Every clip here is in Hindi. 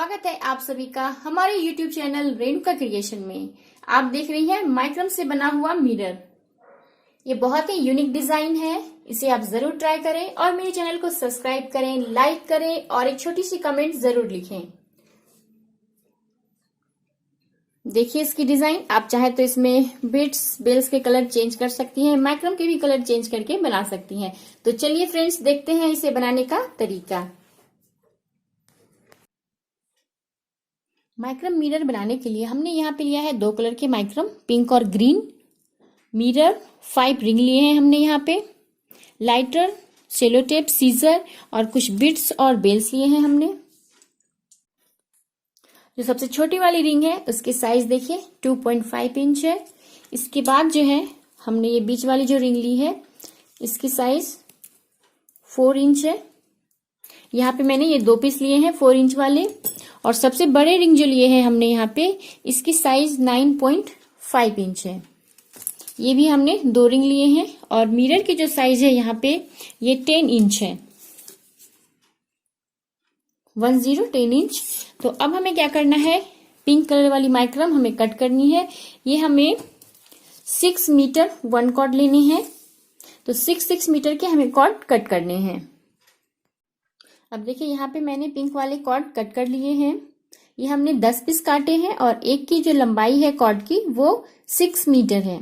स्वागत है आप सभी का हमारे YouTube चैनल रेणुका क्रिएशन में। आप देख रही हैं माइक्रम से बना हुआ मिरर। ये बहुत ही यूनिक डिजाइन है, इसे आप जरूर ट्राई करें और मेरे चैनल को सब्सक्राइब करें, लाइक करें और एक छोटी सी कमेंट जरूर लिखें। देखिए इसकी डिजाइन, आप चाहे तो इसमें बिट्स बेल्स के कलर चेंज कर सकती हैं, माइक्रम के भी कलर चेंज करके बना सकती हैं। तो चलिए फ्रेंड्स, देखते हैं इसे बनाने का तरीका। माइक्रम मिरर बनाने के लिए हमने यहाँ पे लिया है 2 कलर के माइक्रम, पिंक और ग्रीन। मिरर 5 रिंग लिए हैं हमने यहाँ पे, लाइटर, सेलो टेप, सीजर और कुछ बिट्स और बेल्स लिए हैं हमने। जो सबसे छोटी वाली रिंग है उसकी साइज देखिए 2.5 इंच है। इसके बाद जो है हमने ये बीच वाली जो रिंग ली है इसकी साइज 4 इंच है। यहाँ पे मैंने ये 2 पीस लिए हैं 4 इंच वाले। और सबसे बड़े रिंग जो लिए हैं हमने यहाँ पे, इसकी साइज 9.5 इंच है। ये भी हमने 2 रिंग लिए हैं। और मिरर की जो साइज है यहाँ पे ये 10 इंच है, 10 इंच। तो अब हमें क्या करना है, पिंक कलर वाली माइक्रम हमें कट करनी है। ये हमें 6 मीटर 1 कॉर्ड लेनी है। तो 6 मीटर के हमें कॉर्ड कट करने हैं। अब देखिए यहाँ पे मैंने पिंक वाले कॉर्ड कट कर लिए हैं। ये हमने 10 पीस काटे हैं और एक की जो लंबाई है कॉर्ड की वो 6 मीटर है।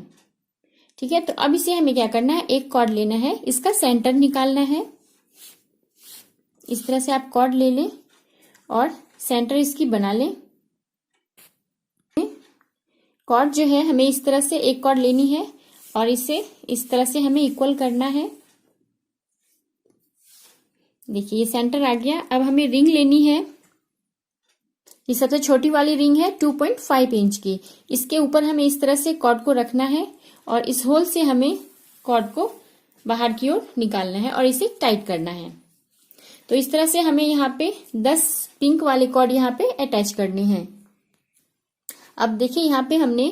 ठीक है, तो अब इसे हमें क्या करना है, एक कॉर्ड लेना है, इसका सेंटर निकालना है। इस तरह से आप कॉर्ड ले लें और सेंटर इसकी बना लें। कॉर्ड जो है हमें इस तरह से एक कॉर्ड लेनी है और इसे इस तरह से हमें इक्वल करना है। देखिए ये सेंटर आ गया। अब हमें रिंग लेनी है, ये सबसे छोटी वाली रिंग है 2.5 इंच की। इसके ऊपर हमें इस तरह से कॉर्ड को रखना है और इस होल से हमें कॉर्ड को बाहर की ओर निकालना है और इसे टाइट करना है। तो इस तरह से हमें यहाँ पे 10 पिंक वाले कॉर्ड यहाँ पे अटैच करने हैं। अब देखिए यहाँ पे हमने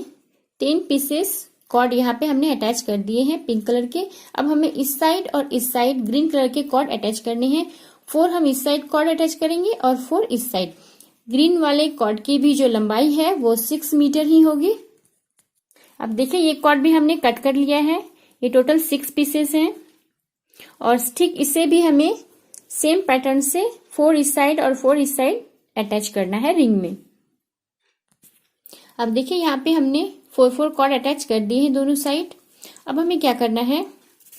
10 पीसेस कॉर्ड यहाँ पे हमने अटैच कर दिए हैं पिंक कलर के। अब हमें इस साइड और इस साइड ग्रीन कलर के कॉर्ड अटैच करने हैं। 4 हम इस साइड कॉर्ड अटैच करेंगे और 4 इस साइड। ग्रीन वाले कॉर्ड की भी जो लंबाई है वो 6 मीटर ही होगी। अब देखिए ये कॉर्ड भी हमने कट कर लिया है। ये टोटल 6 पीसेस हैं और ठीक इसे भी हमें सेम पैटर्न से 4 इस साइड और 4 इस साइड अटैच करना है रिंग में। अब देखिए यहाँ पे हमने 4 कॉर्ड अटैच कर दिए हैं दोनों साइड। अब हमें क्या करना है,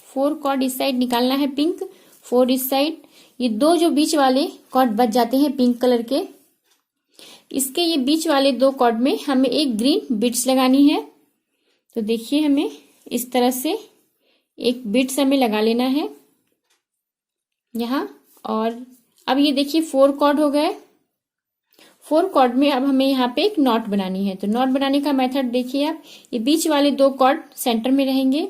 4 कॉर्ड इस साइड निकालना है पिंक, 4 इस साइड। ये 2 जो बीच वाले कॉर्ड बच जाते हैं पिंक कलर के, इसके ये बीच वाले 2 कॉर्ड में हमें एक ग्रीन बिट्स लगानी है। तो देखिए हमें इस तरह से एक बिट्स हमें लगा लेना है यहाँ। और अब ये देखिए 4 कॉर्ड हो गए। 4 कॉर्ड में अब हमें यहाँ पे एक नॉट बनानी है। तो नॉट बनाने का मेथड देखिए आप, ये बीच वाले 2 कॉर्ड सेंटर में रहेंगे,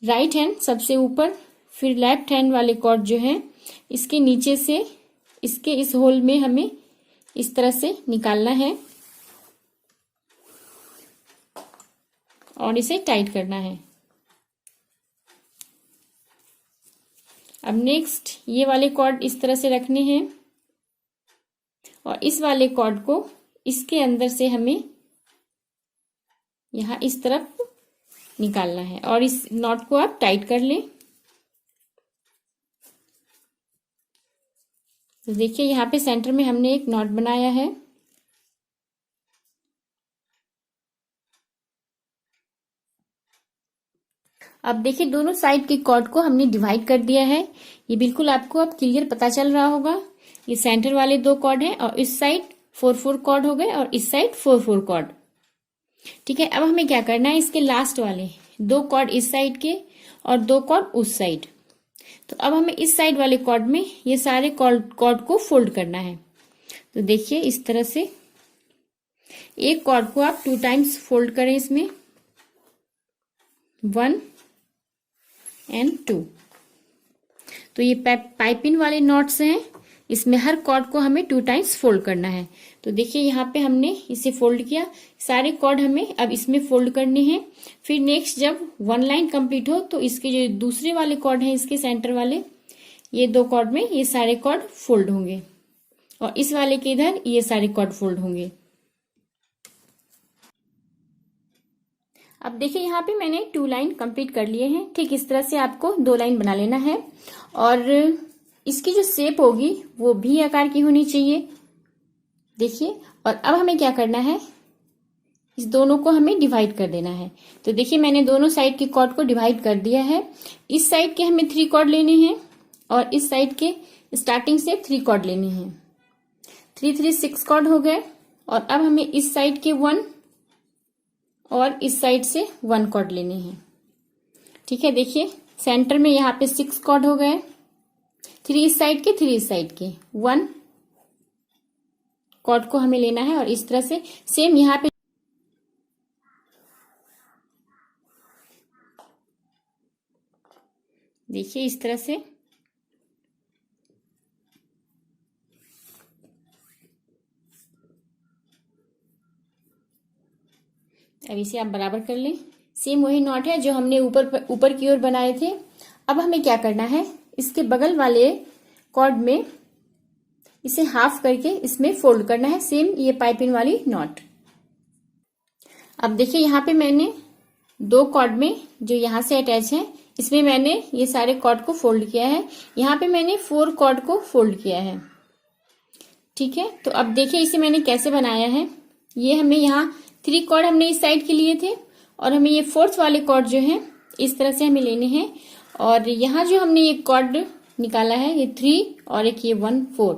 राइट हैंड सबसे ऊपर, फिर लेफ्ट हैंड वाले कॉर्ड जो है इसके नीचे से इसके इस होल में हमें इस तरह से निकालना है और इसे टाइट करना है। अब नेक्स्ट ये वाले कॉर्ड इस तरह से रखने हैं और इस वाले कॉर्ड को इसके अंदर से हमें यहाँ इस तरफ निकालना है और इस नॉट को आप टाइट कर लें। तो देखिए यहाँ पे सेंटर में हमने एक नॉट बनाया है। अब देखिए दोनों साइड के कॉर्ड को हमने डिवाइड कर दिया है। ये बिल्कुल आपको अब क्लियर पता चल रहा होगा। ये सेंटर वाले 2 कॉर्ड हैं और इस साइड 4 कॉर्ड हो गए और इस साइड 4 कॉर्ड। ठीक है, अब हमें क्या करना है, इसके लास्ट वाले 2 कॉर्ड इस साइड के और 2 कॉर्ड उस साइड। तो अब हमें इस साइड वाले कॉर्ड में ये सारे कॉर्ड को फोल्ड करना है। तो देखिए इस तरह से एक कॉर्ड को आप 2 टाइम्स फोल्ड करें इसमें, 1 और 2। तो ये पाइपिंग वाले नॉट्स हैं, इसमें हर कॉर्ड को हमें 2 टाइम्स फोल्ड करना है। तो देखिए यहाँ पे हमने इसे फोल्ड किया, सारे कॉर्ड हमें अब इसमें फोल्ड करने हैं। फिर नेक्स्ट जब 1 लाइन कंप्लीट हो तो इसके जो दूसरे वाले कॉर्ड हैं इसके सेंटर वाले, ये 2 कॉर्ड में ये सारे कॉर्ड फोल्ड होंगे और इस वाले के इधर ये सारे कॉर्ड फोल्ड होंगे। अब देखिए यहाँ पे मैंने 2 लाइन कंप्लीट कर लिए हैं। ठीक इस तरह से आपको 2 लाइन बना लेना है और इसकी जो शेप होगी वो भी आकार की होनी चाहिए। देखिए, और अब हमें क्या करना है, इस दोनों को हमें डिवाइड कर देना है। तो देखिए मैंने दोनों साइड के कॉर्ड को डिवाइड कर दिया है। इस साइड के हमें 3 कॉर्ड लेने हैं और इस साइड के स्टार्टिंग से 3 कॉर्ड लेने हैं। 3 3 6 कॉर्ड हो गए। और अब हमें इस साइड के 1 और इस साइड से 1 कॉर्ड लेने हैं। ठीक है, देखिए सेंटर में यहाँ पे 6 कॉर्ड हो गए। 3 इस साइड के 3 इस साइड के 1 कॉर्ड को हमें लेना है और इस तरह से सेम यहाँ पे देखिए इस तरह से अब इसे आप बराबर कर लें। सेम वही नॉट है जो हमने ऊपर की ओर बनाए थे। अब हमें क्या करना है, इसके बगल वाले कॉर्ड में इसे हाफ करके इसमें फोल्ड करना है, सेम ये पाइपिंग वाली नॉट। अब देखिए यहाँ पे मैंने 2 कॉर्ड में जो यहाँ से अटैच है इसमें मैंने ये सारे कॉर्ड को फोल्ड किया है। यहाँ पे मैंने 4 कॉर्ड को फोल्ड किया है। ठीक है, तो अब देखिए इसे मैंने कैसे बनाया है। ये हमें यहाँ 3 कॉर्ड हमने इस साइड के लिए थे और हमें ये 4th वाले कॉर्ड जो है इस तरह से हमें लेने हैं। और यहाँ जो हमने ये कॉर्ड निकाला है ये 3 और एक ये 1 4,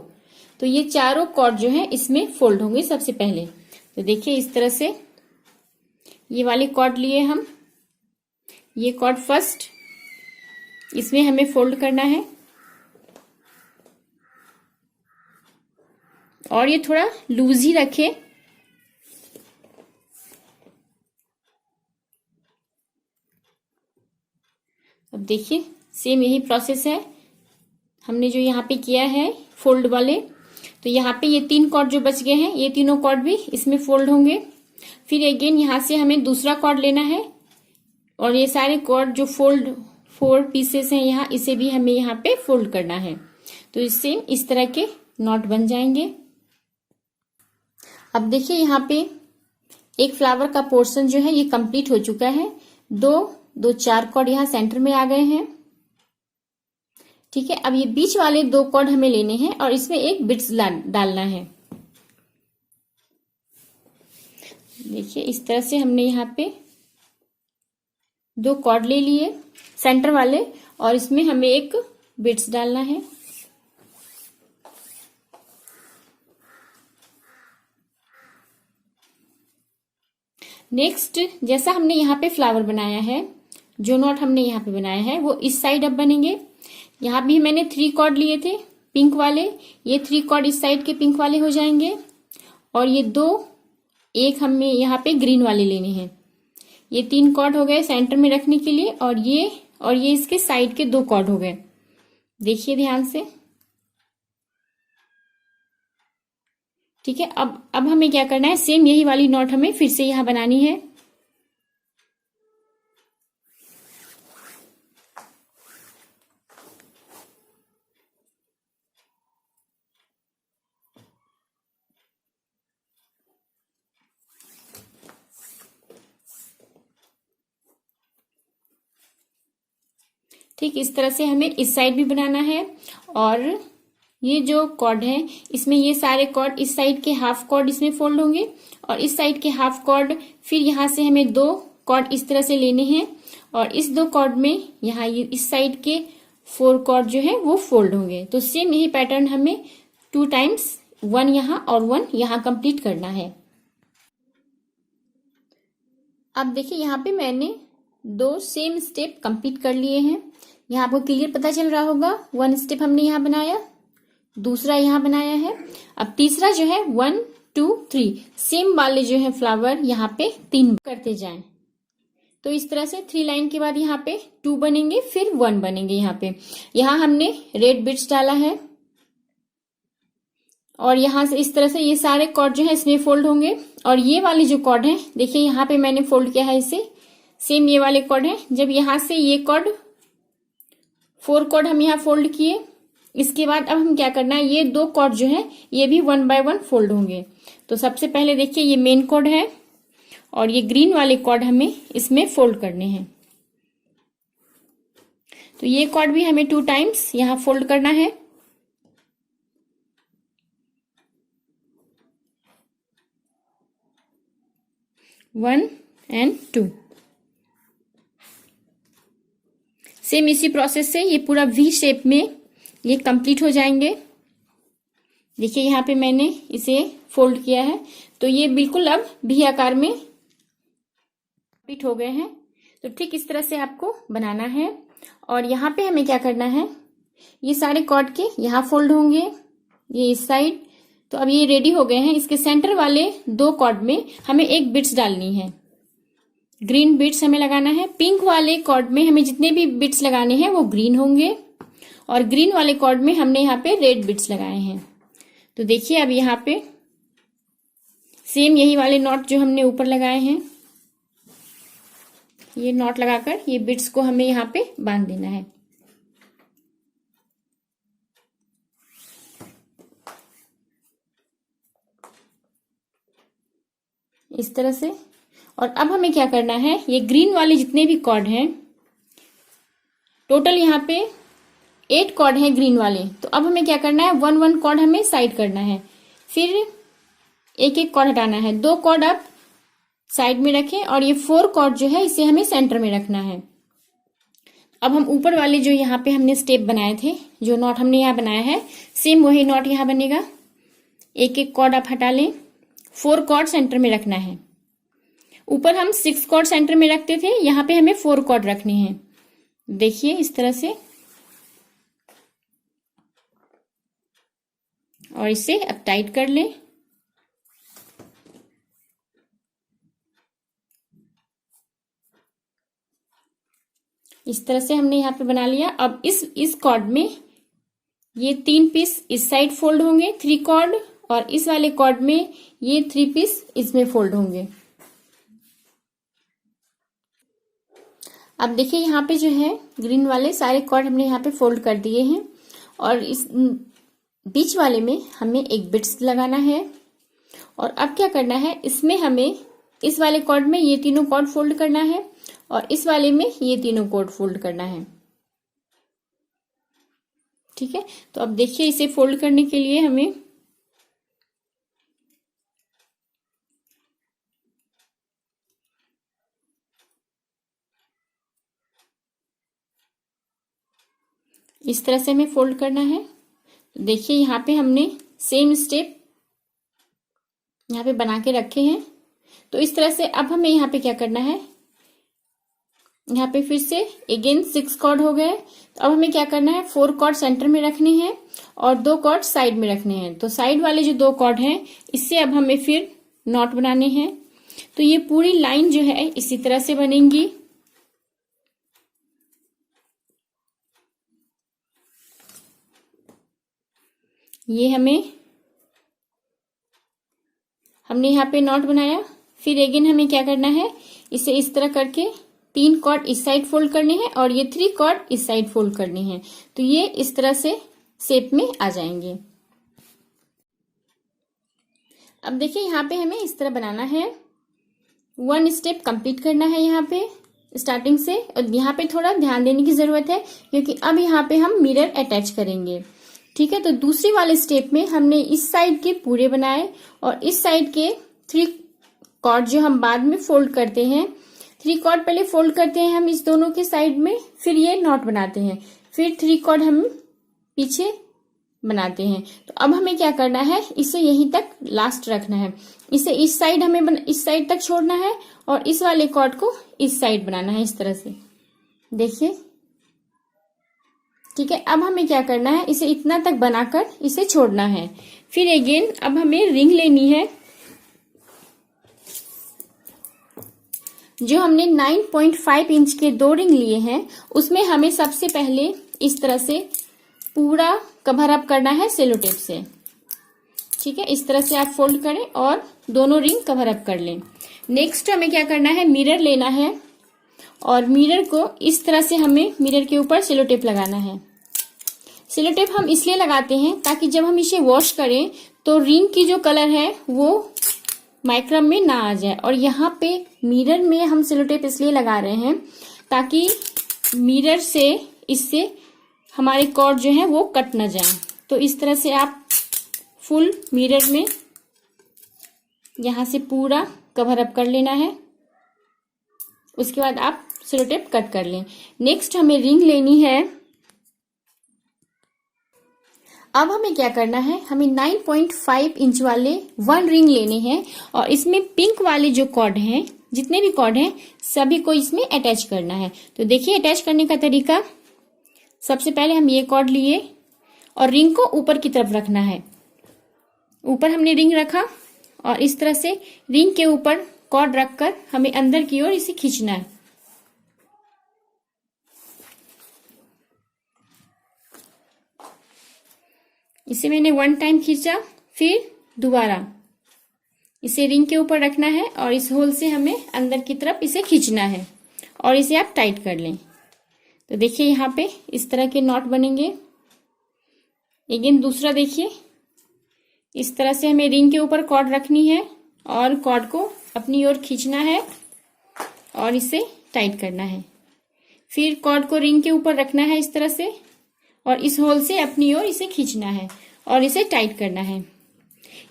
तो ये चारों कॉर्ड जो है इसमें फोल्ड होंगे सबसे पहले। तो देखिए इस तरह से ये वाले कॉर्ड लिए हम, ये कॉर्ड फर्स्ट इसमें हमें फोल्ड करना है और ये थोड़ा लूज ही रखे। अब देखिए सेम यही प्रोसेस है हमने जो यहाँ पे किया है फोल्ड वाले। तो यहाँ पे ये 3 कॉर्ड जो बच गए हैं ये तीनों कॉर्ड भी इसमें फोल्ड होंगे। फिर अगेन यहाँ से हमें दूसरा कॉर्ड लेना है और ये सारे कॉर्ड जो 4 पीसेस हैं यहाँ, इसे भी हमें यहाँ पे फोल्ड करना है। तो इससे इस तरह के नॉट बन जाएंगे। अब देखिए यहाँ पे एक फ्लावर का पोर्शन जो है ये कंप्लीट हो चुका है। 2 4 कॉर्ड यहाँ सेंटर में आ गए हैं। ठीक है, अब ये बीच वाले 2 कॉर्ड हमें लेने हैं और इसमें एक बिट्स डालना है। देखिए इस तरह से हमने यहाँ पे 2 कॉर्ड ले लिए सेंटर वाले और इसमें हमें एक बिट्स डालना है। नेक्स्ट जैसा हमने यहाँ पे फ्लावर बनाया है, जो नॉट हमने यहाँ पे बनाया है वो इस साइड अब बनेंगे। यहाँ भी मैंने 3 कॉर्ड लिए थे पिंक वाले, ये 3 कॉर्ड इस साइड के पिंक वाले हो जाएंगे और ये 2 एक हमें यहाँ पे ग्रीन वाले लेने हैं। ये 3 कॉर्ड हो गए सेंटर में रखने के लिए और ये इसके साइड के 2 कॉर्ड हो गए। देखिए ध्यान से। ठीक है, अब हमें क्या करना है, सेम यही वाली नॉट हमें फिर से यहाँ बनानी है। ठीक इस तरह से हमें इस साइड भी बनाना है और ये जो कॉर्ड है इसमें ये सारे कॉर्ड इस साइड के हाफ कॉर्ड इसमें फोल्ड होंगे और इस साइड के हाफ कॉर्ड, फिर यहाँ से हमें 2 कॉर्ड इस तरह से लेने हैं और इस 2 कॉर्ड में यहाँ ये इस साइड के 4 कॉर्ड जो है वो फोल्ड होंगे। तो सेम यही पैटर्न हमें 2 टाइम्स 1 यहाँ और 1 यहाँ कंप्लीट करना है। अब देखिए यहाँ पे मैंने 2 सेम स्टेप कंप्लीट कर लिए हैं। यहाँ आपको क्लियर पता चल रहा होगा, 1 स्टेप हमने यहाँ बनाया, दूसरा यहाँ बनाया है। अब तीसरा जो है 1 2 3 सेम वाले जो है फ्लावर यहाँ पे 3 करते जाएं। तो इस तरह से 3 लाइन के बाद यहाँ पे 2 बनेंगे, फिर 1 बनेंगे। यहाँ पे यहाँ हमने रेड बिट्स डाला है और यहाँ से इस तरह से ये सारे कॉर्ड जो है इसमें फोल्ड होंगे और ये वाले जो कॉर्ड है देखिए यहाँ पे मैंने फोल्ड किया है इसे, सेम ये वाले कॉर्ड है। जब यहाँ से ये कॉर्ड 4 कॉर्ड हम यहाँ फोल्ड किए, इसके बाद अब हम क्या करना है, ये 2 कॉर्ड जो है ये भी 1 बाय 1 फोल्ड होंगे। तो सबसे पहले देखिए ये मेन कॉर्ड है और ये ग्रीन वाले कॉर्ड हमें इसमें फोल्ड करने हैं। तो ये कॉर्ड भी हमें 2 टाइम्स यहां फोल्ड करना है। One and 2। सेम इसी प्रोसेस से ये पूरा वी शेप में ये कंप्लीट हो जाएंगे। देखिए यहाँ पे मैंने इसे फोल्ड किया है तो ये बिल्कुल अब वी आकार में कंप्लीट हो गए हैं। तो ठीक इस तरह से आपको बनाना है। और यहाँ पे हमें क्या करना है, ये सारे कॉर्ड के यहाँ फोल्ड होंगे, ये इस साइड। तो अब ये रेडी हो गए हैं। इसके सेंटर वाले 2 कॉर्ड में हमें एक बिट्स डालनी है, ग्रीन बिट्स हमें लगाना है। पिंक वाले कॉर्ड में हमें जितने भी बिट्स लगाने हैं वो ग्रीन होंगे और ग्रीन वाले कॉर्ड में हमने यहाँ पे रेड बिट्स लगाए हैं। तो देखिए अब यहाँ पे सेम यही वाले नॉट जो हमने ऊपर लगाए हैं, ये नॉट लगाकर ये बिट्स को हमें यहाँ पे बांध देना है। इस तरह से। और अब हमें क्या करना है, ये ग्रीन वाले जितने भी कॉर्ड हैं, टोटल यहाँ पे 8 कॉर्ड हैं ग्रीन वाले। तो अब हमें क्या करना है, 1 कॉर्ड हमें साइड करना है, फिर एक कॉर्ड हटाना है। 2 कॉर्ड आप साइड में रखें और ये 4 कॉर्ड जो है इसे हमें सेंटर में रखना है। अब हम ऊपर वाले जो यहाँ पे हमने स्टेप बनाए थे, जो नॉट हमने यहाँ बनाया है, सेम वही नॉट यहाँ बनेगा। एक कॉर्ड आप हटा लें, 4 कॉर्ड सेंटर में रखना है। ऊपर हम 6 कॉर्ड सेंटर में रखते थे, यहाँ पे हमें 4 कॉर्ड रखने हैं। देखिए इस तरह से। और इसे अब टाइट कर लें। इस तरह से हमने यहाँ पे बना लिया। अब इस कॉर्ड में ये 3 पीस इस साइड फोल्ड होंगे, 3 कॉर्ड, और इस वाले कॉर्ड में ये 3 पीस इसमें फोल्ड होंगे। अब देखिए यहाँ पे जो है ग्रीन वाले सारे कॉर्ड हमने यहाँ पे फोल्ड कर दिए हैं और इस बीच वाले में हमें एक बिट्स लगाना है। और अब क्या करना है, इसमें हमें इस वाले कॉर्ड में ये तीनों कॉर्ड फोल्ड करना है और इस वाले में ये तीनों कॉर्ड फोल्ड करना है। ठीक है, तो अब देखिए इसे फोल्ड करने के लिए हमें इस तरह से हमें फोल्ड करना है। देखिए यहाँ पे हमने सेम स्टेप यहाँ पे बना के रखे हैं। तो इस तरह से अब हमें यहाँ पे क्या करना है, यहाँ पे फिर से अगेन 6 कॉर्ड हो गए। तो अब हमें क्या करना है, 4 कॉर्ड सेंटर में रखने हैं और 2 कॉर्ड साइड में रखने हैं। तो साइड वाले जो 2 कॉर्ड हैं इससे अब हमें फिर नॉट बनाने हैं। तो ये पूरी लाइन जो है इसी तरह से बनेंगी। ये हमने यहाँ पे नॉट बनाया। फिर अगेन हमें क्या करना है, इसे इस तरह करके 3 कॉर्ड इस साइड फोल्ड करने हैं और ये 3 कॉर्ड इस साइड फोल्ड करने हैं। तो ये इस तरह से शेप में आ जाएंगे। अब देखिए यहाँ पे हमें इस तरह बनाना है। 1 स्टेप कंप्लीट करना है यहाँ पे स्टार्टिंग से। और यहाँ पे थोड़ा ध्यान देने की जरूरत है क्योंकि अब यहाँ पे हम मिरर अटैच करेंगे। ठीक है, तो दूसरी वाले स्टेप में हमने इस साइड के पूरे बनाए और इस साइड के 3 कॉर्ड जो हम बाद में फोल्ड करते हैं, 3 कॉर्ड पहले फोल्ड करते हैं हम इस दोनों के साइड में, फिर ये नॉट बनाते हैं, फिर 3 कॉर्ड हम पीछे बनाते हैं। तो अब हमें क्या करना है, इसे यहीं तक लास्ट रखना है। इसे इस साइड हमें इस साइड तक छोड़ना है और इस वाले कॉर्ड को इस साइड बनाना है इस तरह से। देखिए, ठीक है। अब हमें क्या करना है, इसे इतना तक बनाकर इसे छोड़ना है। फिर अगेन अब हमें रिंग लेनी है। जो हमने 9.5 इंच के 2 रिंग लिए हैं उसमें हमें सबसे पहले इस तरह से पूरा कवर अप करना है सेलो टेप से। ठीक है, इस तरह से आप फोल्ड करें और दोनों रिंग कवर अप कर लें। नेक्स्ट हमें क्या करना है, मिरर लेना है और मिरर को इस तरह से हमें मिरर के ऊपर सेलो टेप लगाना है। सेलो टेप हम इसलिए लगाते हैं ताकि जब हम इसे वॉश करें तो रिंग की जो कलर है वो माइक्रम में ना आ जाए। और यहाँ पे मिरर में हम सेलो टेप इसलिए लगा रहे हैं ताकि मिरर से इससे हमारे कॉर्ड जो है वो कट ना जाए। तो इस तरह से आप फुल मिरर में यहाँ से पूरा कवर अप कर लेना है। उसके बाद आप सेलो टेप कट कर लें। नेक्स्ट हमें रिंग लेनी है। अब हमें क्या करना है, हमें 9.5 इंच वाले 1 रिंग लेने हैं और इसमें पिंक वाले जो कॉर्ड हैं, जितने भी कॉर्ड हैं सभी को इसमें अटैच करना है। तो देखिए अटैच करने का तरीका, सबसे पहले हम ये कॉर्ड लिए और रिंग को ऊपर की तरफ रखना है। ऊपर हमने रिंग रखा और इस तरह से रिंग के ऊपर कॉर्ड रखकर हमें अंदर की ओर इसे खींचना है। इसे मैंने 1 टाइम खींचा, फिर दोबारा इसे रिंग के ऊपर रखना है और इस होल से हमें अंदर की तरफ इसे खींचना है और इसे आप टाइट कर लें। तो देखिए यहाँ पे इस तरह के नॉट बनेंगे। अगेन दूसरा देखिए, इस तरह से हमें रिंग के ऊपर कॉर्ड रखनी है और कॉर्ड को अपनी ओर खींचना है और इसे टाइट करना है। फिर कॉर्ड को रिंग के ऊपर रखना है इस तरह से और इस होल से अपनी ओर इसे खींचना है और इसे टाइट करना है।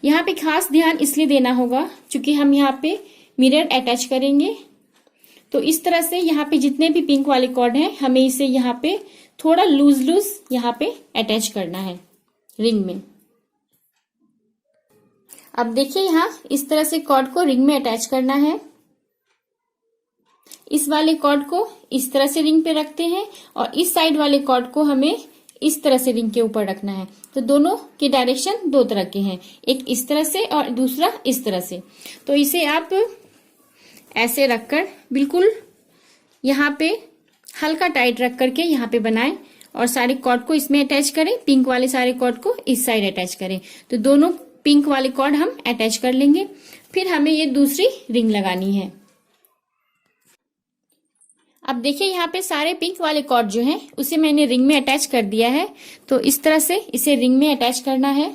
यहाँ पे खास ध्यान इसलिए देना होगा क्योंकि हम यहाँ पे मिरर अटैच करेंगे। तो इस तरह से यहाँ पे जितने भी पिंक वाले कॉर्ड हैं हमें इसे यहाँ पे थोड़ा लूज लूज यहाँ पे अटैच करना है रिंग में। अब देखिए यहाँ इस तरह से कॉर्ड को रिंग में अटैच करना है। इस वाले कॉर्ड को इस तरह से रिंग पे रखते हैं और इस साइड वाले कॉर्ड को हमें इस तरह से रिंग के ऊपर रखना है। तो दोनों के डायरेक्शन दो तरह के हैं, एक इस तरह से और दूसरा इस तरह से। तो इसे आप ऐसे रखकर बिल्कुल यहाँ पे हल्का टाइट रख करके यहाँ पे बनाएं और सारे कॉर्ड को इसमें अटैच करें। पिंक वाले सारे कॉर्ड को इस साइड अटैच करें। तो दोनों पिंक वाले कॉर्ड हम अटैच कर लेंगे। फिर हमें ये दूसरी रिंग लगानी है। अब देखिए यहाँ पे सारे पिंक वाले कॉर्ड जो हैं उसे मैंने रिंग में अटैच कर दिया है। तो इस तरह से इसे रिंग में अटैच करना है।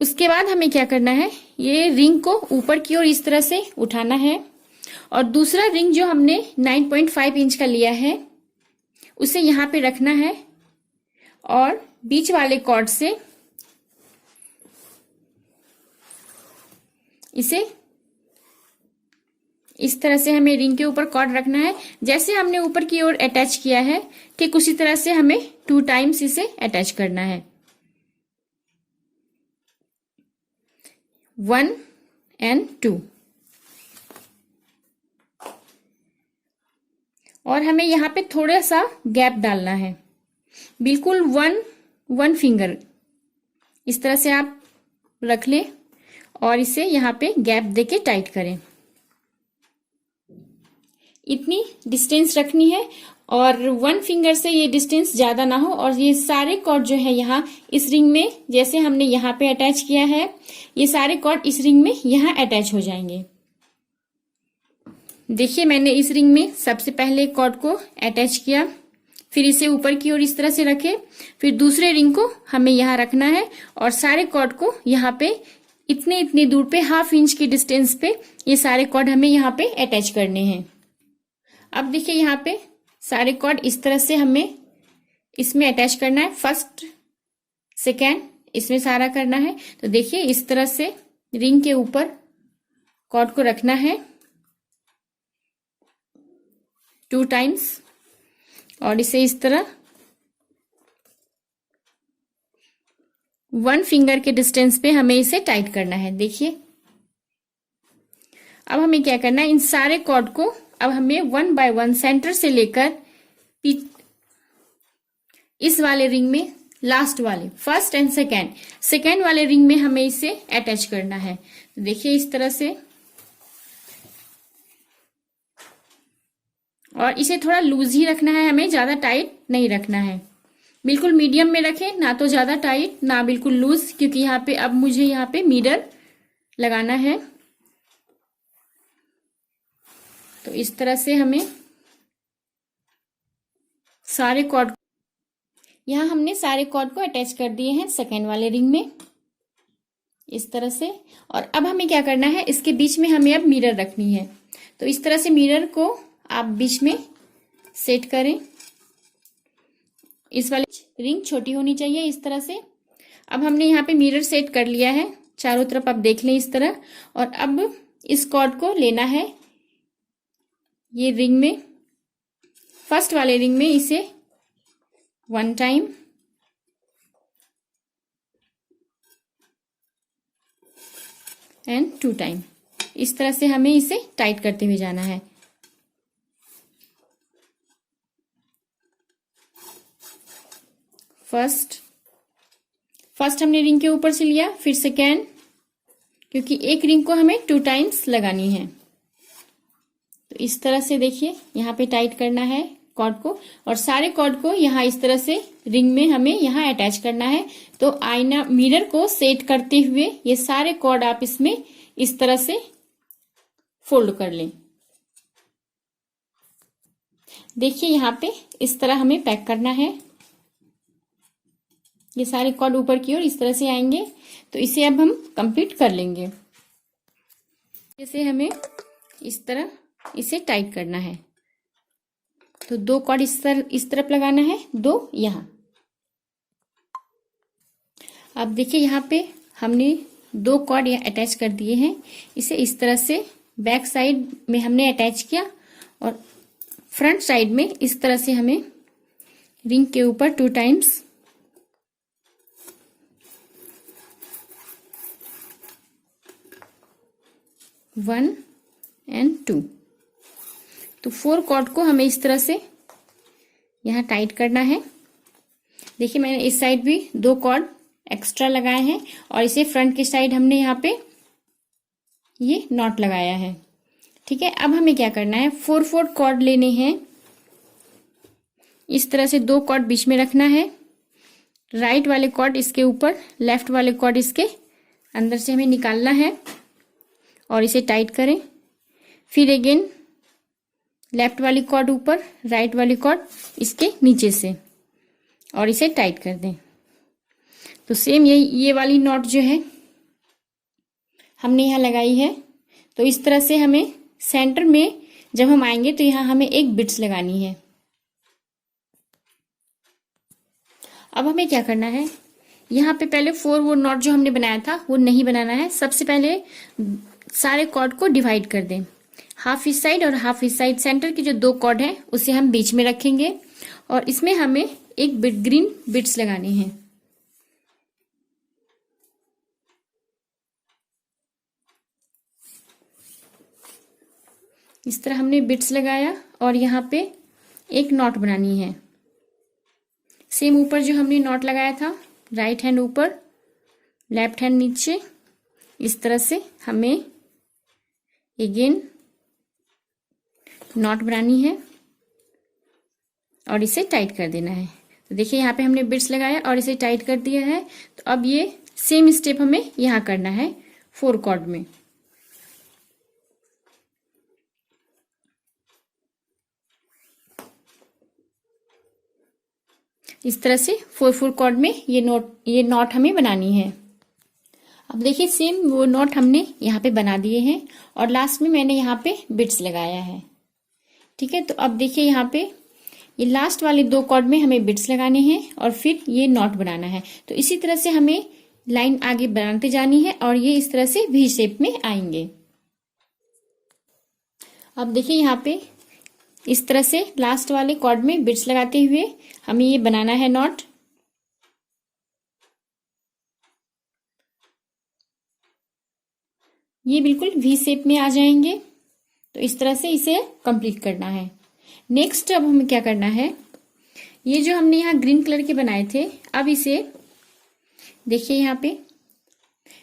उसके बाद हमें क्या करना है, ये रिंग को ऊपर की ओर इस तरह से उठाना है और दूसरा रिंग जो हमने 9.5 इंच का लिया है उसे यहाँ पे रखना है और बीच वाले कॉर्ड से इसे इस तरह से हमें रिंग के ऊपर कॉर्ड रखना है। जैसे हमने ऊपर की ओर अटैच किया है ठीक उसी तरह से हमें 2 टाइम्स इसे अटैच करना है। 1 and 2। और हमें यहाँ पे थोड़ा सा गैप डालना है, बिल्कुल 1 फिंगर इस तरह से आप रख लें और इसे यहाँ पे गैप देके टाइट करें। इतनी डिस्टेंस रखनी है और 1 फिंगर से ये डिस्टेंस ज्यादा ना हो। और ये सारे कॉर्ड जो है यहाँ इस रिंग में, जैसे हमने यहाँ पे अटैच किया है, ये सारे कॉर्ड इस रिंग में यहाँ अटैच हो जाएंगे। देखिए मैंने इस रिंग में सबसे पहले कॉर्ड को अटैच किया, फिर इसे ऊपर की ओर इस तरह से रखे, फिर दूसरे रिंग को हमें यहाँ रखना है और सारे कॉर्ड को यहाँ पे इतने दूर पे 1/2 इंच की डिस्टेंस पे ये सारे कॉर्ड हमें यहाँ पे अटैच करने हैं। अब देखिए यहाँ पे सारे कॉर्ड इस तरह से हमें इसमें अटैच करना है। फर्स्ट सेकेंड इसमें सारा करना है। तो देखिए इस तरह से रिंग के ऊपर कॉर्ड को रखना है 2 टाइम्स और इसे इस तरह 1 फिंगर के डिस्टेंस पे हमें इसे टाइट करना है। देखिए अब हमें क्या करना है, इन सारे कॉर्ड को अब हमें 1 by 1 सेंटर से लेकर इस वाले रिंग में लास्ट वाले फर्स्ट एंड सेकेंड वाले रिंग में हमें इसे अटैच करना है। तो देखिए इस तरह से, और इसे थोड़ा लूज ही रखना है, हमें ज्यादा टाइट नहीं रखना है। बिल्कुल मीडियम में रखें, ना तो ज्यादा टाइट ना बिल्कुल लूज, क्योंकि यहाँ पे अब मुझे यहाँ पे मिरर लगाना है। तो इस तरह से हमें सारे कॉर्ड यहाँ हमने सारे कॉर्ड को अटैच कर दिए हैं सेकेंड वाले रिंग में इस तरह से। और अब हमें क्या करना है, इसके बीच में हमें अब मिरर रखनी है। तो इस तरह से मिरर को आप बीच में सेट करें। इस वाली रिंग छोटी होनी चाहिए इस तरह से। अब हमने यहाँ पे मिरर सेट कर लिया है चारों तरफ, आप देख लें इस तरह। और अब इस कॉर्ड को लेना है ये रिंग में, फर्स्ट वाले रिंग में इसे 1 टाइम एंड 2 टाइम इस तरह से हमें इसे टाइट करते हुए जाना है। फर्स्ट हमने रिंग के ऊपर से लिया, फिर सेकेंड, क्योंकि एक रिंग को हमें 2 टाइम्स लगानी है। तो इस तरह से देखिए यहाँ पे टाइट करना है कॉर्ड को, और सारे कॉर्ड को यहाँ इस तरह से रिंग में हमें यहाँ अटैच करना है। तो आईना मिरर को सेट करते हुए ये सारे कॉर्ड आप इसमें इस तरह से फोल्ड कर लें। देखिए यहाँ पे इस तरह हमें पैक करना है। ये सारे कॉर्ड ऊपर की ओर इस तरह से आएंगे। तो इसे अब हम कंप्लीट कर लेंगे। जैसे हमें इस तरह इसे टाइट करना है। तो 2 कॉर्ड इस तरफ लगाना है, 2 यहाँ। अब देखिए यहाँ पे हमने 2 कॉर्ड यहाँ अटैच कर दिए हैं। इसे इस तरह से बैक साइड में हमने अटैच किया और फ्रंट साइड में इस तरह से हमें रिंग के ऊपर 2 टाइम्स 1 एंड 2। तो 4 कॉर्ड को हमें इस तरह से यहाँ टाइट करना है। देखिए मैंने इस साइड भी 2 कॉर्ड एक्स्ट्रा लगाए हैं और इसे फ्रंट की साइड हमने यहाँ पे ये नॉट लगाया है। ठीक है, अब हमें क्या करना है, 4 कॉर्ड लेने हैं। इस तरह से 2 कॉर्ड बीच में रखना है, राइट वाले कॉर्ड इसके ऊपर, लेफ्ट वाले कॉर्ड इसके अंदर से हमें निकालना है और इसे टाइट करें। फिर अगेन लेफ्ट वाली कॉर्ड ऊपर, राइट वाली कॉर्ड इसके नीचे से, और इसे टाइट कर दें। तो सेम ये वाली नॉट जो है हमने यहाँ लगाई है। तो इस तरह से हमें सेंटर में जब हम आएंगे तो यहाँ हमें एक बिट्स लगानी है। अब हमें क्या करना है, यहाँ पे पहले 4 वो नॉट जो हमने बनाया था वो नहीं बनाना है। सबसे पहले सारे कॉर्ड को डिवाइड कर दें, हाफ इस साइड और हाफ इस साइड। सेंटर के जो 2 कॉर्ड हैं उसे हम बीच में रखेंगे और इसमें हमें एक ग्रीन बिट्स लगाने हैं। इस तरह हमने बिट्स लगाया और यहाँ पे एक नॉट बनानी है। सेम ऊपर जो हमने नॉट लगाया था, राइट हैंड ऊपर लेफ्ट हैंड नीचे, इस तरह से हमें अगेन नॉट बनानी है और इसे टाइट कर देना है। तो देखिए यहाँ पे हमने बिट्स लगाया और इसे टाइट कर दिया है। तो अब ये सेम स्टेप हमें यहाँ करना है 4 कॉर्ड में। इस तरह से 4 कॉर्ड में ये नॉट हमें बनानी है। अब देखिए सेम वो नॉट हमने यहाँ पे बना दिए हैं और लास्ट में मैंने यहाँ पे बिट्स लगाया है। ठीक है, तो अब देखिए यहाँ पे ये लास्ट वाले 2 कॉर्ड में हमें बिट्स लगाने हैं और फिर ये नॉट बनाना है। तो इसी तरह से हमें लाइन आगे बनाते जानी है और ये इस तरह से वी शेप में आएंगे। अब देखिए यहाँ पे इस तरह से लास्ट वाले कॉर्ड में बिट्स लगाते हुए हमें ये बनाना है नॉट। ये बिल्कुल वी शेप में आ जाएंगे। तो इस तरह से इसे कंप्लीट करना है। नेक्स्ट अब हमें क्या करना है, ये जो हमने यहाँ ग्रीन कलर के बनाए थे, अब इसे देखिए यहाँ पे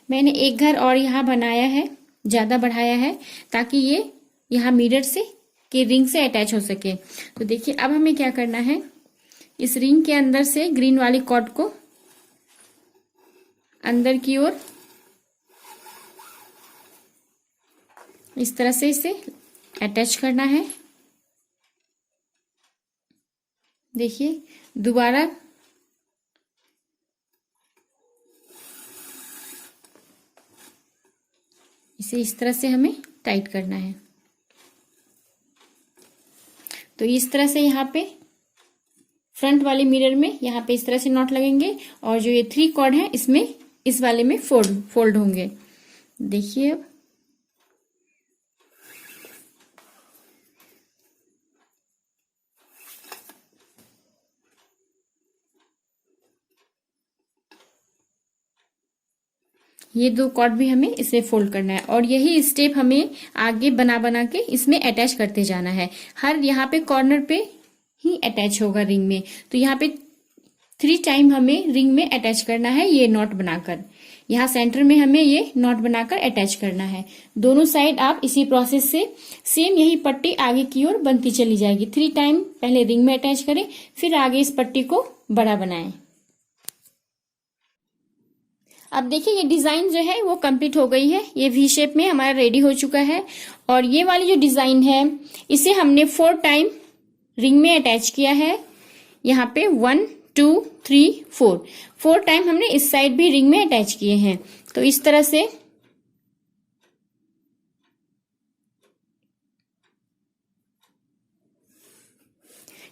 मैंने एक घर और यहाँ बनाया है, ज्यादा बढ़ाया है ताकि ये यहाँ मिरर से के रिंग से अटैच हो सके। तो देखिए अब हमें क्या करना है, इस रिंग के अंदर से ग्रीन वाली कॉर्ड को अंदर की ओर इस तरह से इसे अटैच करना है। देखिए दोबारा इसे इस तरह से हमें टाइट करना है। तो इस तरह से यहाँ पे फ्रंट वाले मिरर में यहाँ पे इस तरह से नॉट लगेंगे और जो ये 3 कॉर्ड है इसमें इस वाले में फोल्ड होंगे। देखिए अब ये 2 कॉर्ड भी हमें इसे फोल्ड करना है और यही स्टेप हमें आगे बना के इसमें अटैच करते जाना है। हर यहाँ पे कॉर्नर पे ही अटैच होगा रिंग में। तो यहाँ पे 3 टाइम हमें रिंग में अटैच करना है ये नॉट बनाकर। यहाँ सेंटर में हमें ये नॉट बनाकर अटैच करना है। दोनों साइड आप इसी प्रोसेस से सेम यही पट्टी आगे की ओर बनती चली जाएगी। 3 टाइम पहले रिंग में अटैच करें, फिर आगे इस पट्टी को बड़ा बनाएं। अब देखिए ये डिजाइन जो है वो कंप्लीट हो गई है। ये वी शेप में हमारा रेडी हो चुका है और ये वाली जो डिजाइन है इसे हमने 4 टाइम रिंग में अटैच किया है। यहाँ पे 1 2 3 4 टाइम हमने इस साइड भी रिंग में अटैच किए हैं। तो इस तरह से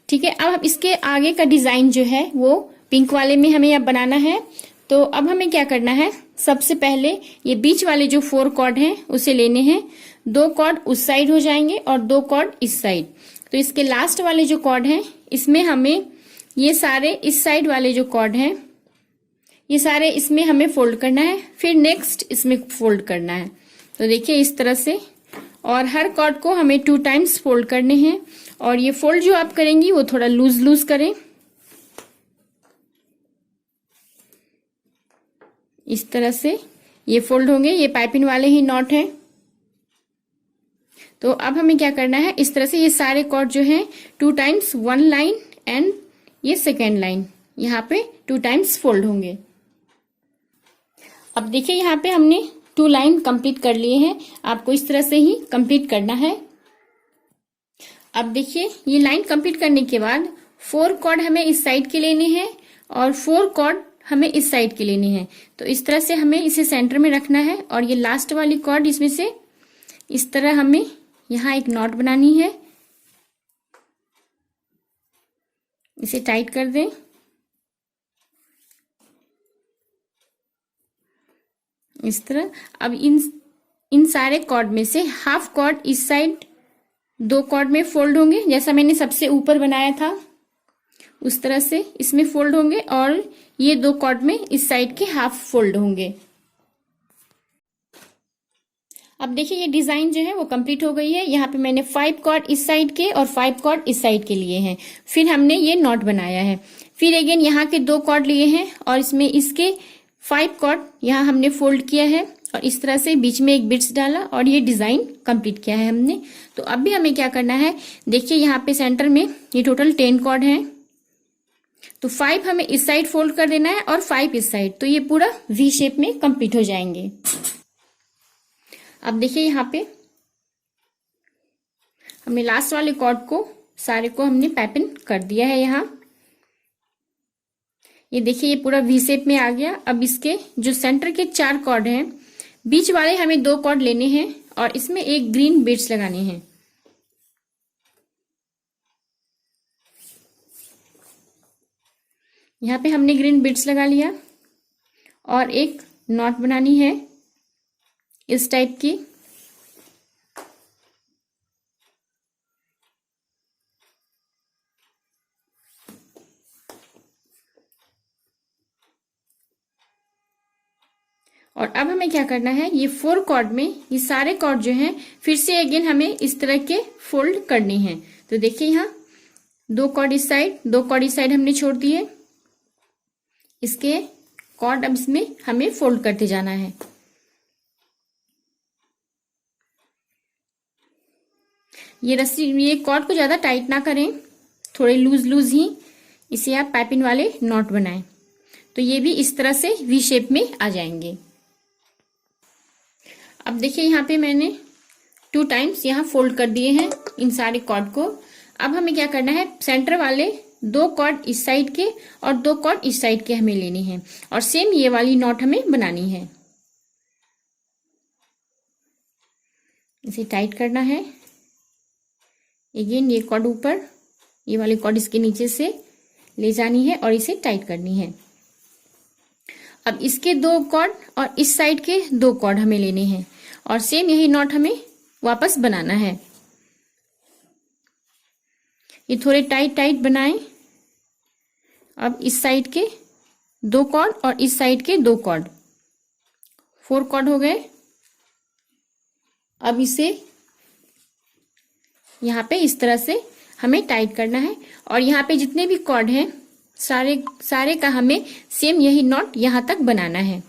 ठीक है। अब इसके आगे का डिजाइन जो है वो पिंक वाले में हमें अब बनाना है। तो अब हमें क्या करना है, सबसे पहले ये बीच वाले जो 4 कॉर्ड हैं उसे लेने हैं। 2 कॉर्ड उस साइड हो जाएंगे और 2 कॉर्ड इस साइड। तो इसके लास्ट वाले जो कॉर्ड हैं इसमें हमें ये सारे इस साइड वाले जो कॉर्ड हैं ये सारे इसमें हमें फोल्ड करना है, फिर नेक्स्ट इसमें फोल्ड करना है। तो देखिए इस तरह से, और हर कॉर्ड को हमें 2 टाइम्स फोल्ड करने हैं। और ये फोल्ड जो आप करेंगी वो थोड़ा लूज करें, इस तरह से ये फोल्ड होंगे। ये पाइपिंग वाले ही नॉट हैं। तो अब हमें क्या करना है, इस तरह से ये सारे कॉर्ड जो हैं 2 टाइम्स 1 लाइन एंड ये सेकेंड लाइन यहाँ पे 2 टाइम्स फोल्ड होंगे। अब देखिए यहाँ पे हमने 2 लाइन कंप्लीट कर लिए हैं। आपको इस तरह से ही कंप्लीट करना है। अब देखिए ये लाइन कंप्लीट करने के बाद 4 कॉर्ड हमें इस साइड के लेने हैं और 4 कॉर्ड हमें इस साइड के लेने हैं। तो इस तरह से हमें इसे सेंटर में रखना है और ये लास्ट वाली कॉर्ड इसमें से इस तरह हमें यहाँ एक नॉट बनानी है। इसे टाइट कर दें। इस तरह अब इन सारे कॉर्ड में से हाफ कॉर्ड इस साइड 2 कॉर्ड में फोल्ड होंगे, जैसा मैंने सबसे ऊपर बनाया था उस तरह से इसमें फोल्ड होंगे और ये 2 कॉर्ड में इस साइड के हाफ फोल्ड होंगे। अब देखिए ये डिजाइन जो है वो कंप्लीट हो गई है। यहाँ पे मैंने 5 कॉर्ड इस साइड के और 5 कॉर्ड इस साइड के लिए हैं। फिर हमने ये नॉट बनाया है। फिर अगेन यहाँ के 2 कॉर्ड लिए हैं और इसमें इसके 5 कॉर्ड यहाँ हमने फोल्ड किया है और इस तरह से बीच में एक बिट्स डाला और ये डिजाइन कंप्लीट किया है हमने। तो अब भी हमें क्या करना है, देखिए यहाँ पे सेंटर में ये टोटल 10 कॉर्ड हैं। तो 5 हमें इस साइड फोल्ड कर देना है और 5 इस साइड। तो ये पूरा वी शेप में कंप्लीट हो जाएंगे। अब देखिए यहाँ पे हमने लास्ट वाले कॉर्ड को सारे को हमने पाइपिंग कर दिया है। यहाँ ये देखिए ये पूरा वी शेप में आ गया। अब इसके जो सेंटर के 4 कॉर्ड हैं, बीच वाले हमें 2 कॉर्ड लेने हैं और इसमें एक ग्रीन बीड्स लगाने हैं। यहाँ पे हमने ग्रीन बीड्स लगा लिया और एक नॉट बनानी है इस टाइप की। और अब हमें क्या करना है, ये 4 कॉर्ड में ये सारे कॉर्ड जो हैं फिर से अगेन हमें इस तरह के फोल्ड करने हैं। तो देखिए यहाँ 2 कॉर्ड इस साइड, 2 कॉर्ड इस साइड हमने छोड़ दिए। इसके कॉर्ड अब इसमें हमें फोल्ड करते जाना है। ये रस्सी, ये कॉर्ड को ज्यादा टाइट ना करें, थोड़े लूज ही इसे आप पाइपिंग वाले नॉट बनाएं। तो ये भी इस तरह से वी शेप में आ जाएंगे। अब देखिए यहाँ पे मैंने 2 टाइम्स यहाँ फोल्ड कर दिए हैं इन सारे कॉर्ड को। अब हमें क्या करना है, सेंटर वाले 2 कॉर्ड इस साइड के और 2 कॉर्ड इस साइड के हमें लेने हैं और सेम ये वाली नॉट हमें बनानी है। इसे टाइट करना है। अगेन ये कॉर्ड ऊपर, ये वाली कॉर्ड इसके नीचे से ले जानी है और इसे टाइट करनी है। अब इसके 2 कॉर्ड और इस साइड के 2 कॉर्ड हमें लेने हैं और सेम यही नॉट हमें वापस बनाना है। ये थोड़े टाइट टाइट बनाएं। अब इस साइड के 2 कॉर्ड और इस साइड के 2 कॉर्ड, 4 कॉर्ड हो गए। अब इसे यहाँ पे इस तरह से हमें टाइट करना है और यहाँ पे जितने भी कॉर्ड हैं सारे का हमें सेम यही नॉट यहाँ तक बनाना है।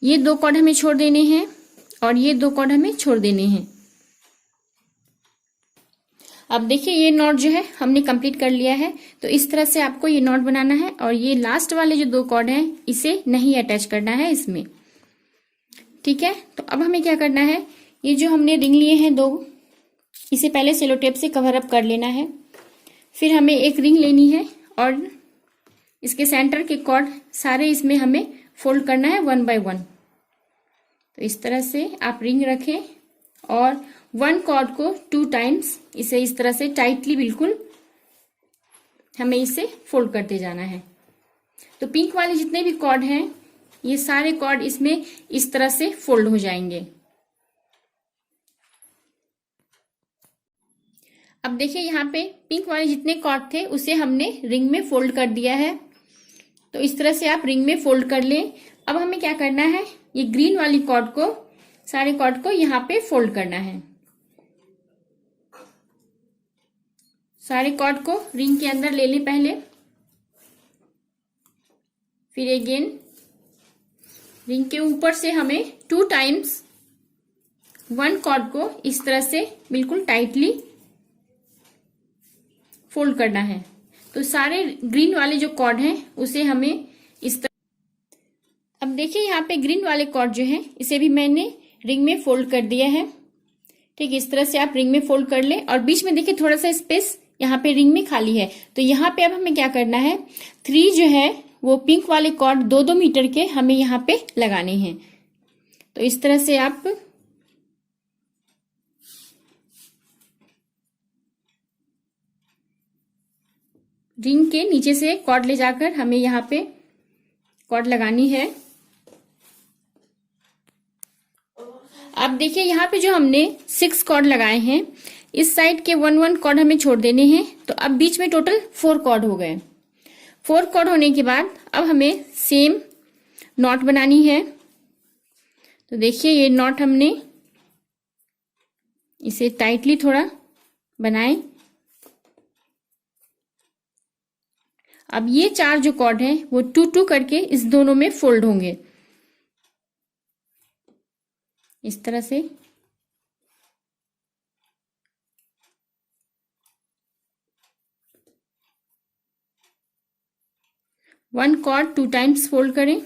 ये 2 कॉर्ड हमें छोड़ देने हैं और ये 2 कॉर्ड हमें छोड़ देने हैं। अब देखिए ये नॉट जो है हमने कंप्लीट कर लिया है। तो इस तरह से आपको ये नॉट बनाना है और ये लास्ट वाले जो 2 कॉर्ड हैं इसे नहीं अटैच करना है इसमें, ठीक है। तो अब हमें क्या करना है, ये जो हमने रिंग लिए हैं 2, इसे पहले सेलो टेप से कवर अप कर लेना है। फिर हमें एक रिंग लेनी है और इसके सेंटर के कॉर्ड सारे इसमें हमें फोल्ड करना है 1 बाय 1। तो इस तरह से आप रिंग रखें और 1 कॉर्ड को 2 टाइम्स इसे इस तरह से टाइटली बिल्कुल हमें इसे फोल्ड करते जाना है। तो पिंक वाले जितने भी कॉर्ड हैं ये सारे कॉर्ड इसमें इस तरह से फोल्ड हो जाएंगे। अब देखिए यहाँ पे पिंक वाले जितने कॉर्ड थे उसे हमने रिंग में फोल्ड कर दिया है। तो इस तरह से आप रिंग में फोल्ड कर लें। अब हमें क्या करना है, ये ग्रीन वाली कॉर्ड को, सारे कॉर्ड को यहाँ पे फोल्ड करना है। सारे कॉर्ड को रिंग के अंदर ले लें पहले, फिर अगेन रिंग के ऊपर से हमें 2 टाइम्स 1 कॉर्ड को इस तरह से बिल्कुल टाइटली फोल्ड करना है। तो सारे ग्रीन वाले जो कॉर्ड हैं उसे हमें इस तरह, अब देखिए यहाँ पे ग्रीन वाले कॉर्ड जो हैं इसे भी मैंने रिंग में फोल्ड कर दिया है, ठीक। इस तरह से आप रिंग में फोल्ड कर लें और बीच में देखिए थोड़ा सा स्पेस यहाँ पे रिंग में खाली है। तो यहाँ पे अब हमें क्या करना है, 3 जो है वो पिंक वाले कॉर्ड 2-2 मीटर के हमें यहाँ पे लगाने हैं। तो इस तरह से आप रिंग के नीचे से कॉर्ड ले जाकर हमें यहाँ पे कॉर्ड लगानी है। अब देखिए यहाँ पे जो हमने 6 कॉर्ड लगाए हैं, इस साइड के 1-1 कॉर्ड हमें छोड़ देने हैं। तो अब बीच में टोटल 4 कॉर्ड हो गए। 4 कॉर्ड होने के बाद अब हमें सेम नॉट बनानी है। तो देखिए ये नॉट हमने इसे टाइटली थोड़ा बनाएं। अब ये 4 जो कॉर्ड हैं वो 2-2 करके इस दोनों में फोल्ड होंगे इस तरह से। वन कॉर्ड 2 टाइम्स फोल्ड करें।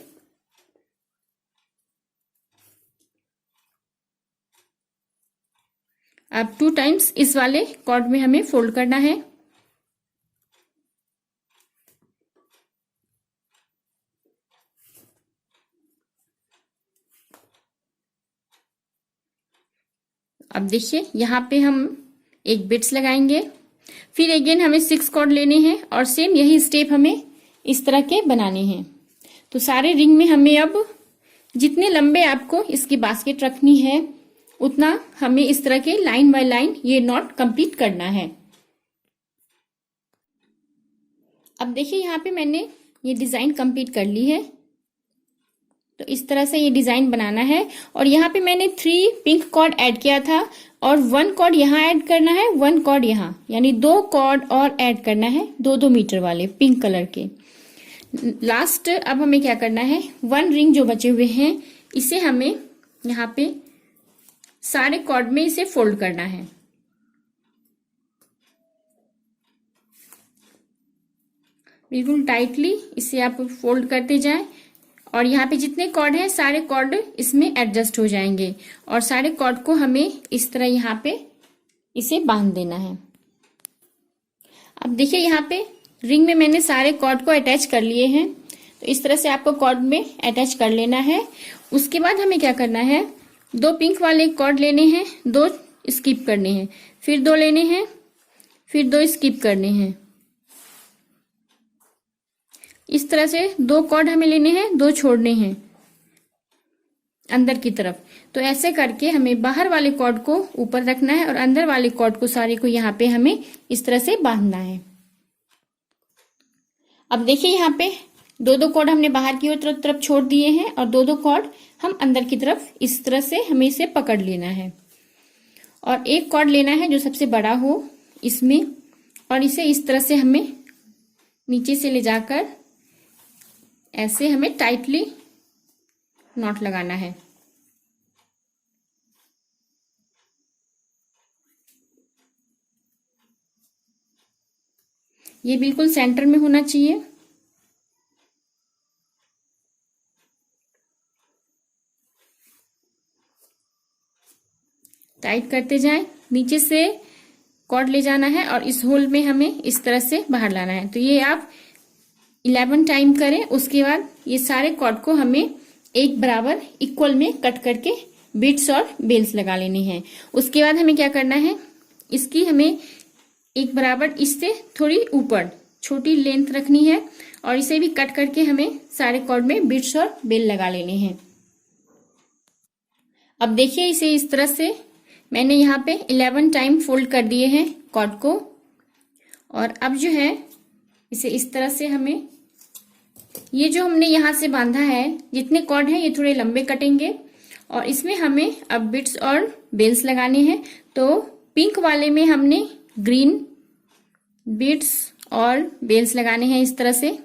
अब 2 टाइम्स इस वाले कॉर्ड में हमें फोल्ड करना है। अब देखिए यहाँ पे हम एक बिट्स लगाएंगे, फिर अगेन हमें 6 कॉर्ड लेने हैं और सेम यही स्टेप हमें इस तरह के बनाने हैं। तो सारे रिंग में हमें अब जितने लंबे आपको इसकी बास्केट रखनी है उतना हमें इस तरह के लाइन बाय लाइन ये नॉट कंप्लीट करना है। अब देखिए यहाँ पे मैंने ये डिजाइन कंप्लीट कर ली है। तो इस तरह से ये डिजाइन बनाना है और यहाँ पे मैंने 3 पिंक कॉर्ड ऐड किया था और 1 कॉर्ड यहाँ ऐड करना है, 1 कॉर्ड यहाँ, यानी 2 कॉर्ड और ऐड करना है 2-2 मीटर वाले पिंक कलर के। लास्ट अब हमें क्या करना है, 1 रिंग जो बचे हुए हैं इसे हमें यहाँ पे सारे कॉर्ड में इसे फोल्ड करना है। बिल्कुल टाइटली इसे आप फोल्ड करते जाएं और यहाँ पे जितने कॉर्ड हैं सारे कॉर्ड इसमें एडजस्ट हो जाएंगे और सारे कॉर्ड को हमें इस तरह यहाँ पे इसे बांध देना है। अब देखिए यहाँ पे रिंग में मैंने सारे कॉर्ड को अटैच कर लिए हैं। तो इस तरह से आपको कॉर्ड में अटैच कर लेना है। उसके बाद हमें क्या करना है, 2 पिंक वाले कॉर्ड लेने हैं, 2 स्किप करने हैं, फिर 2 लेने हैं, फिर 2 स्किप करने हैं। इस तरह से 2 कॉर्ड हमें लेने हैं, 2 छोड़ने हैं अंदर की तरफ। तो ऐसे करके हमें बाहर वाले कॉर्ड को ऊपर रखना है और अंदर वाले कॉर्ड को सारे को यहाँ पे हमें इस तरह से बांधना है। अब देखिए यहाँ पे 2-2 कॉर्ड हमने बाहर की ओर तरफ छोड़ दिए हैं और 2-2 कॉर्ड हम अंदर की तरफ इस तरह से हमें इसे पकड़ लेना है और एक कॉर्ड लेना है जो सबसे बड़ा हो इसमें, और इसे इस तरह से हमें नीचे से ले जाकर ऐसे हमें टाइटली नॉट लगाना है। ये बिल्कुल सेंटर में होना चाहिए। टाइट करते जाएं, नीचे से कॉर्ड ले जाना है और इस होल में हमें इस तरह से बाहर लाना है। तो ये आप 11 टाइम करें। उसके बाद ये सारे कॉर्ड को हमें एक बराबर इक्वल में कट करके बीट्स और बेल्स लगा लेने हैं। उसके बाद हमें क्या करना है, इसकी हमें एक बराबर इससे थोड़ी ऊपर छोटी लेंथ रखनी है और इसे भी कट करके हमें सारे कॉर्ड में बीट्स और बेल लगा लेने हैं। अब देखिए इसे इस तरह से मैंने यहाँ पे 11 टाइम फोल्ड कर दिए हैं कॉर्ड को, और अब जो है इसे इस तरह से हमें ये जो हमने यहाँ से बांधा है, जितने कॉर्ड हैं ये थोड़े लंबे कटेंगे और इसमें हमें अब बिट्स और बेल्स लगाने हैं। तो पिंक वाले में हमने ग्रीन बिट्स और बेल्स लगाने हैं इस तरह से।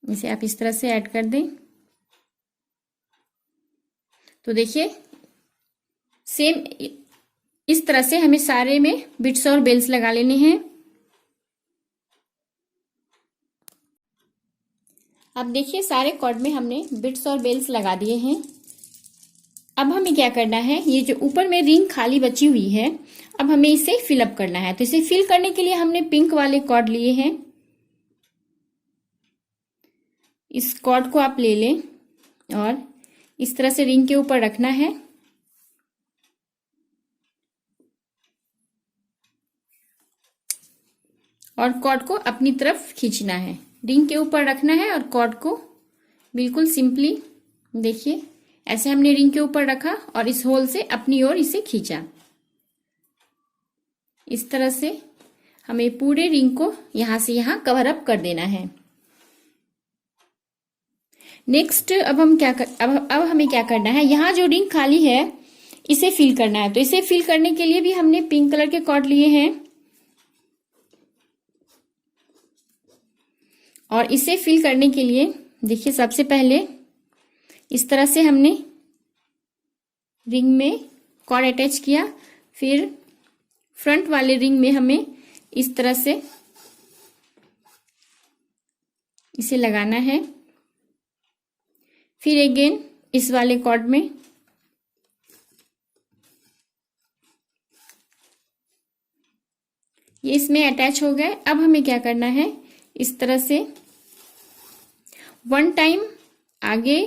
इसे आप इस तरह से ऐड कर दें। तो देखिए सेम इस तरह से हमें सारे में बिट्स और बेल्स लगा लेने हैं। अब देखिए सारे कॉर्ड में हमने बिट्स और बेल्स लगा दिए हैं। अब हमें क्या करना है, ये जो ऊपर में रिंग खाली बची हुई है अब हमें इसे फिलअप करना है। तो इसे फिल करने के लिए हमने पिंक वाले कॉर्ड लिए हैं। इस कॉर्ड को आप ले लें और इस तरह से रिंग के ऊपर रखना है और कॉर्ड को अपनी तरफ खींचना है। रिंग के ऊपर रखना है और कॉर्ड को बिल्कुल सिंपली देखिए ऐसे हमने रिंग के ऊपर रखा और इस होल से अपनी ओर इसे खींचा। इस तरह से हमें पूरे रिंग को यहां से यहां कवर अप कर देना है। नेक्स्ट अब हमें क्या करना है, यहाँ जो रिंग खाली है इसे फिल करना है। तो इसे फिल करने के लिए भी हमने पिंक कलर के कॉर्ड लिए हैं और इसे फिल करने के लिए देखिए सबसे पहले इस तरह से हमने रिंग में कॉर्ड अटैच किया, फिर फ्रंट वाले रिंग में हमें इस तरह से इसे लगाना है, फिर अगेन इस वाले कॉर्ड में ये इसमें अटैच हो गए। अब हमें क्या करना है, इस तरह से 1 टाइम आगे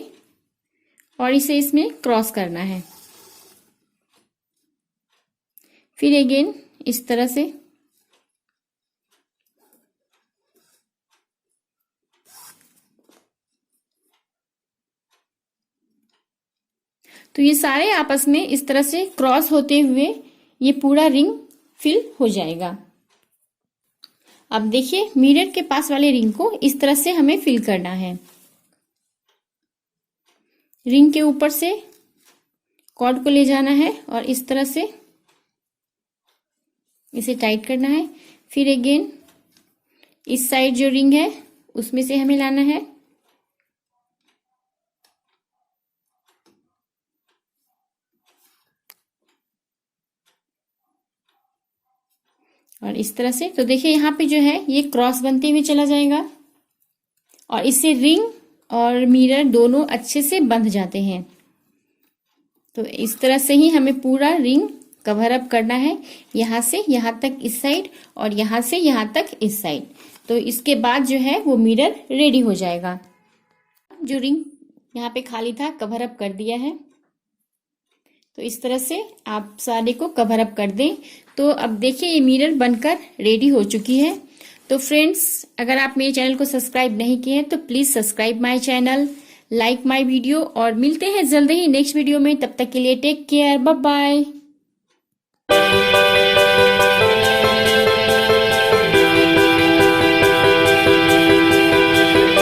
और इसे इसमें क्रॉस करना है, फिर अगेन इस तरह से तो ये सारे आपस में इस तरह से क्रॉस होते हुए ये पूरा रिंग फिल हो जाएगा। अब देखिए मिरर के पास वाले रिंग को इस तरह से हमें फिल करना है। रिंग के ऊपर से कॉर्ड को ले जाना है और इस तरह से इसे टाइट करना है, फिर अगेन इस साइड जो रिंग है उसमें से हमें लाना है और इस तरह से। तो देखिए यहाँ पे जो है ये क्रॉस बनते हुए चला जाएगा और इससे रिंग और मिरर दोनों अच्छे से बंध जाते हैं। तो इस तरह से ही हमें पूरा रिंग कवर अप करना है, यहाँ से यहाँ तक इस साइड और यहाँ से यहाँ तक इस साइड। तो इसके बाद जो है वो मिरर रेडी हो जाएगा। जो रिंग यहाँ पे खाली था कवर अप कर दिया है। तो इस तरह से आप सारे को कवर अप कर दें। तो अब देखिए ये मिरर बनकर रेडी हो चुकी है। तो फ्रेंड्स, अगर आप मेरे चैनल को सब्सक्राइब नहीं किए हैं तो please subscribe my channel, like my video, और मिलते हैं जल्द ही नेक्स्ट वीडियो में। तब तक के लिए टेक केयर, बाय बाय।